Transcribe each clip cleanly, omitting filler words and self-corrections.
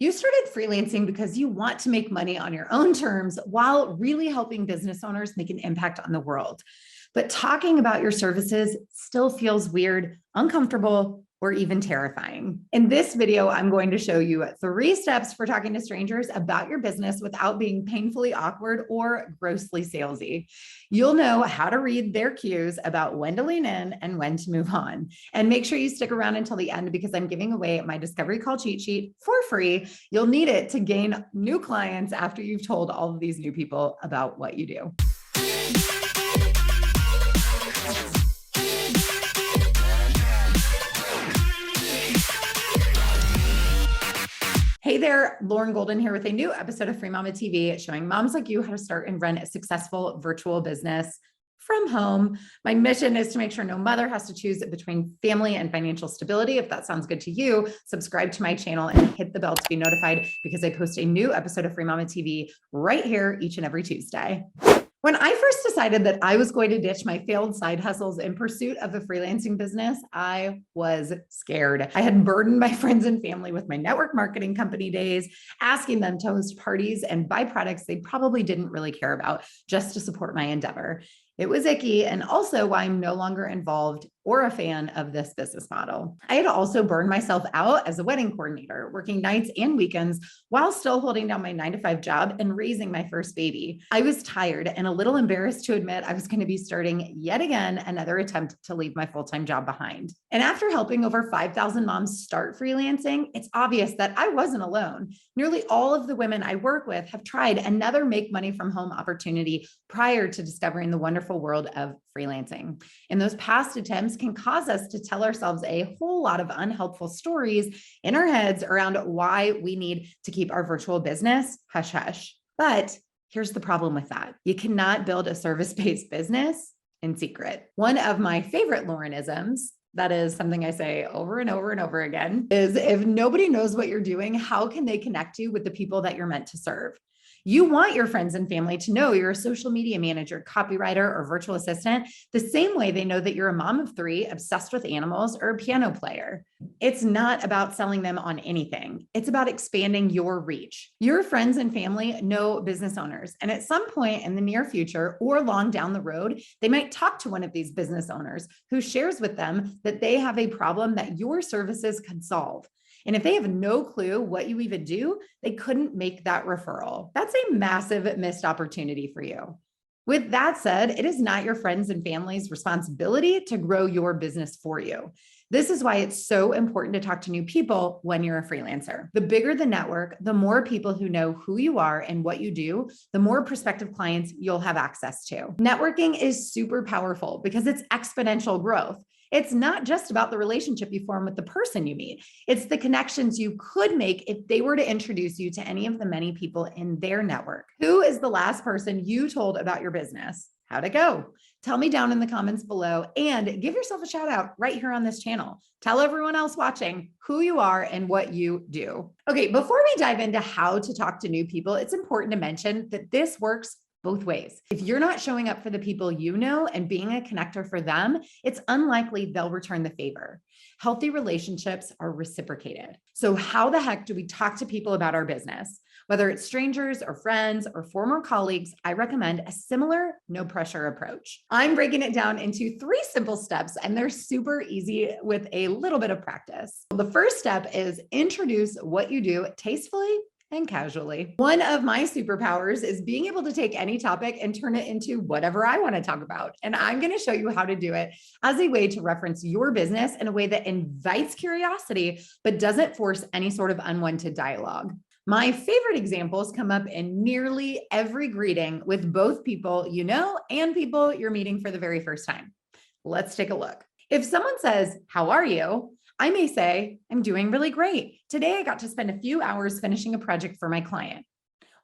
You started freelancing because you want to make money on your own terms while really helping business owners make an impact on the world. But talking about your services still feels weird, uncomfortable, or even terrifying. In this video, I'm going to show you 3 steps for talking to strangers about your business without being painfully awkward or grossly salesy. You'll know how to read their cues about when to lean in and when to move on. And make sure you stick around until the end because I'm giving away my discovery call cheat sheet for free. You'll need it to gain new clients after you've told all of these new people about what you do. Hey there, Lauren Golden here with a new episode of Free Mama TV, showing moms like you how to start and run a successful virtual business from home. My mission is to make sure no mother has to choose between family and financial stability. If that sounds good to you, subscribe to my channel and hit the bell to be notified because I post a new episode of Free Mama TV right here each and every Tuesday. When I first decided that I was going to ditch my failed side hustles in pursuit of a freelancing business, I was scared. I had burdened my friends and family with my network marketing company days, asking them to host parties and buy products they probably didn't really care about just to support my endeavor. It was icky, and also why I'm no longer involved or a fan of this business model. I had also burned myself out as a wedding coordinator, working nights and weekends while still holding down my 9-to-5 job and raising my first baby. I was tired and a little embarrassed to admit I was going to be starting yet again another attempt to leave my full-time job behind. And after helping over 5,000 moms start freelancing, it's obvious that I wasn't alone. Nearly all of the women I work with have tried another make money from home opportunity prior to discovering the wonderful world of freelancing. And those past attempts can cause us to tell ourselves a whole lot of unhelpful stories in our heads around why we need to keep our virtual business hush hush. But here's the problem with that. You cannot build a service-based business in secret. One of my favorite Laurenisms, that is something I say over and over and over again, is if nobody knows what you're doing, how can they connect you with the people that you're meant to serve? You want your friends and family to know you're a social media manager, copywriter, or virtual assistant, the same way they know that you're a mom of 3, obsessed with animals, or a piano player. It's not about selling them on anything. It's about expanding your reach. Your friends and family know business owners, and at some point in the near future or long down the road, they might talk to one of these business owners who shares with them that they have a problem that your services could solve. And if they have no clue what you even do, they couldn't make that referral. That's a massive missed opportunity for you. With that said, it is not your friends and family's responsibility to grow your business for you. This is why it's so important to talk to new people when you're a freelancer. The bigger the network, the more people who know who you are and what you do, the more prospective clients you'll have access to. Networking is super powerful because it's exponential growth. It's not just about the relationship you form with the person you meet. It's the connections you could make if they were to introduce you to any of the many people in their network. Who is the last person you told about your business? How'd it go? Tell me down in the comments below and give yourself a shout out right here on this channel. Tell everyone else watching who you are and what you do. Okay, before we dive into how to talk to new people, it's important to mention that this works both ways. If you're not showing up for the people you know and being a connector for them, it's unlikely they'll return the favor. Healthy relationships are reciprocated. So how the heck do we talk to people about our business? Whether it's strangers or friends or former colleagues, I recommend a similar no pressure approach. I'm breaking it down into 3 simple steps, and they're super easy with a little bit of practice. The first step is introduce what you do tastefully and casually. One of my superpowers is being able to take any topic and turn it into whatever I want to talk about. And I'm going to show you how to do it as a way to reference your business in a way that invites curiosity, but doesn't force any sort of unwanted dialogue. My favorite examples come up in nearly every greeting with both people you know and people you're meeting for the very first time. Let's take a look. If someone says, "How are you?" I may say, "I'm doing really great. Today I got to spend a few hours finishing a project for my client."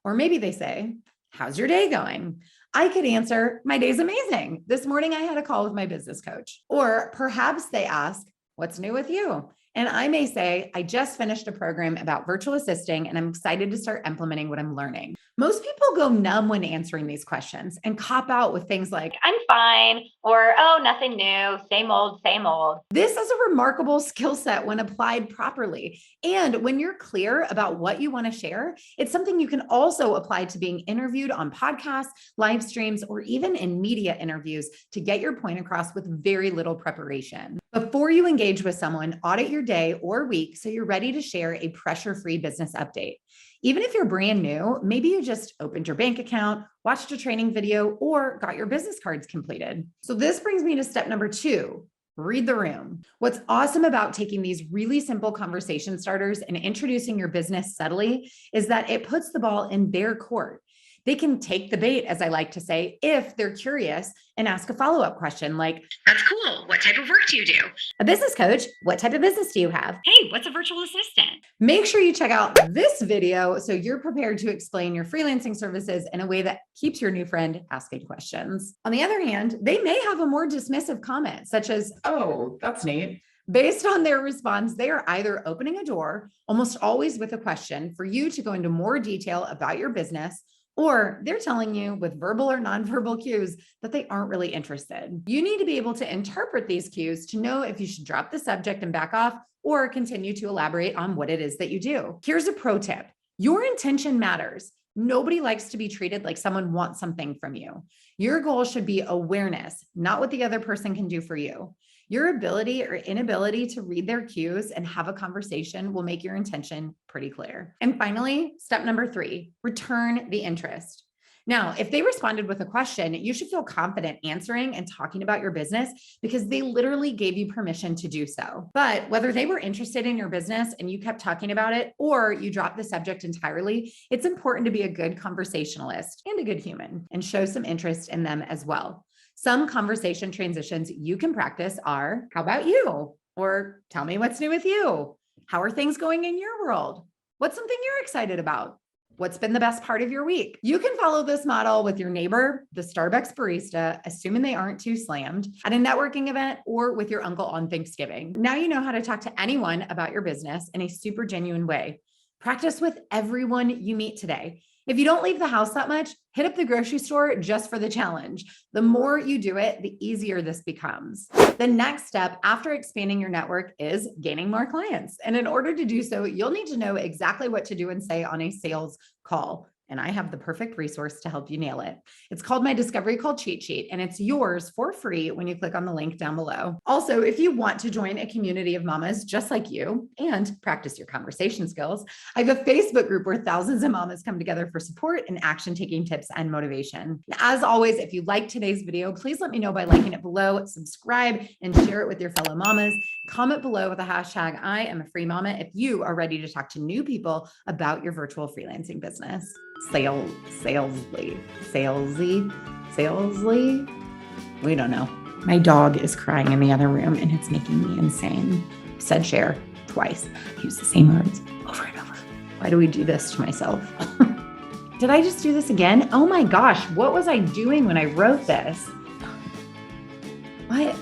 Or maybe they say, "How's your day going?" I could answer, "My day's amazing. This morning I had a call with my business coach." Or perhaps they ask, "What's new with you?" And I may say, "I just finished a program about virtual assisting and I'm excited to start implementing what I'm learning." Most people go numb when answering these questions and cop out with things like, I'm fine, or oh, nothing new, same old, same old. this is a remarkable skill set when applied properly. And when you're clear about what you want to share, it's something you can also apply to being interviewed on podcasts, live streams, or even in media interviews to get your point across with very little preparation. Before you engage with someone, audit your day or week so you're ready to share a pressure-free business update. Even if you're brand new, maybe you just opened your bank account, watched a training video, or got your business cards completed. So this brings me to step number 2. Read the room. What's awesome about taking these really simple conversation starters and introducing your business subtly is that it puts the ball in their court. They can take the bait, as I like to say, if they're curious and ask a follow-up question like, That's cool. What type of work do you do? a business coach, what type of business do you have? Hey, what's a virtual assistant? Make sure you check out this video so you're prepared to explain your freelancing services in a way that keeps your new friend asking questions. On the other hand, they may have a more dismissive comment, such as, oh, that's neat. Based on their response, they are either opening a door, almost always with a question, for you to go into more detail about your business, or they're telling you with verbal or nonverbal cues that they aren't really interested. You need to be able to interpret these cues to know if you should drop the subject and back off or continue to elaborate on what it is that you do. Here's a pro tip. Your intention matters. Nobody likes to be treated like someone wants something from you. Your goal should be awareness, not what the other person can do for you. Your ability or inability to read their cues and have a conversation will make your intention pretty clear. And finally, step number 3, return the interest. Now, if they responded with a question, you should feel confident answering and talking about your business because they literally gave you permission to do so. But whether they were interested in your business and you kept talking about it, or you dropped the subject entirely, it's important to be a good conversationalist and a good human and show some interest in them as well. Some conversation transitions you can practice are, how about you? Or tell me what's new with you. How are things going in your world? What's something you're excited about? What's been the best part of your week? You can follow this model with your neighbor, the Starbucks barista, assuming they aren't too slammed, at a networking event, or with your uncle on Thanksgiving. Now you know how to talk to anyone about your business in a super genuine way. Practice with everyone you meet today. If you don't leave the house that much, hit up the grocery store just for the challenge. The more you do it, the easier this becomes. The next step after expanding your network is gaining more clients. And in order to do so, you'll need to know exactly what to do and say on a sales call. And I have the perfect resource to help you nail it. It's called my Discovery Call Cheat Sheet, and it's yours for free when you click on the link down below. Also, if you want to join a community of mamas just like you and practice your conversation skills, I have a Facebook group where thousands of mamas come together for support and action-taking tips and motivation. As always, if you liked today's video, please let me know by liking it below, subscribe, and share it with your fellow mamas. Comment below with the hashtag I am a free mama if you are ready to talk to new people about your virtual freelancing business. Salesly. We don't know. My dog is crying in the other room and it's making me insane. Said share twice. Use the same words over and over. Why do we do this to myself? Did I just do this again? Oh my gosh, what was I doing when I wrote this? What?